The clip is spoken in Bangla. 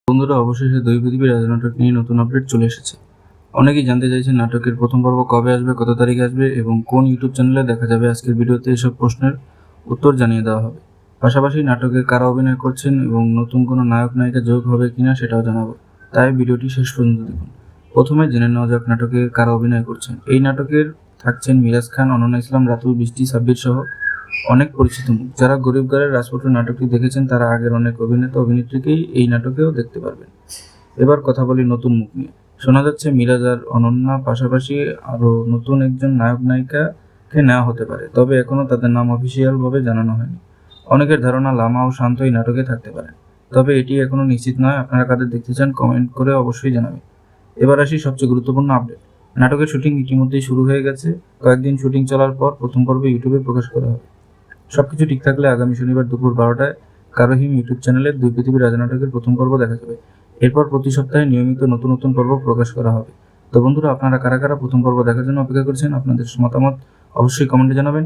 বন্ধুরা, অবশেষে দুই পৃথিবীর রাজ নাটক নিয়ে নতুন আপডেট চলে এসেছে। অনেকেই জানতে চাইছেন নাটকের প্রথম পর্ব কবে আসবে, কত তারিখে আসবে এবং কোন ইউটিউব চ্যানেলে দেখা যাবে। আজকের ভিডিওতে এসব প্রশ্নের উত্তর জানিয়ে দেওয়া হবে। পাশাপাশি নাটকে কারা অভিনয় করছেন এবং নতুন কোনো নায়ক নায়িকা যোগ হবে কিনা সেটাও জানাবো, তাই ভিডিওটি শেষ পর্যন্ত দেখুন। প্রথমে জেনে নেওয়া যাক নাটকে কারা অভিনয় করছেন। এই নাটকের থাকছেন মিরাজ খান, অনন্যা ইসলাম, রাতুল, বৃষ্টি, সাব্বির সহ অনেক পরিচিত মুখ। যারা গরিবঘরের রাজপুত্র নাটকটি দেখেছেন তারা আগের অনেক অভিনেতা অভিনেত্রীকেই এই নাটকেও দেখতে পারবেন। এবার কথা বলি নতুন মুখ নিয়ে। শোনা যাচ্ছে মিরাজ আর অনন্যা পাশাপাশি আরও নতুন একজন নায়ক নায়িকাকে নেওয়া হতে পারে, তবে এখনও তাদের নাম অফিসিয়াল ভাবে জানানো হয়নি। অনেকের ধারণা লামা ও শান্ত এই নাটকে থাকতে পারেন, তবে এটি এখনও নিশ্চিত নয়। আপনারা কাদের দেখতে চান কমেন্ট করে অবশ্যই জানাবেন। এবার আসি সবচেয়ে গুরুত্বপূর্ণ আপডেট। নাটকের শুটিং ইতিমধ্যেই শুরু হয়ে গেছে। কয়েকদিন শুটিং চলার পর প্রথম পর্ব ইউটিউবে প্রকাশ করা হবে। সবকিছু ঠিক থাকলে আগামী শনিবার দুপুর 12টায় কারোহিম ইউটিউব চ্যানেলে দুই পৃথিবীর রাজা নাটকের প্রথম পর্ব দেখা যাবে। এরপর প্রতি সপ্তাহে নিয়মিত নতুন নতুন পর্ব প্রকাশ করা হবে। তো বন্ধুরা, আপনারা কারা কারা প্রথম পর্ব দেখার জন্য অপেক্ষা করছেন, আপনাদের মতামত অবশ্যই কমেন্টে জানাবেন।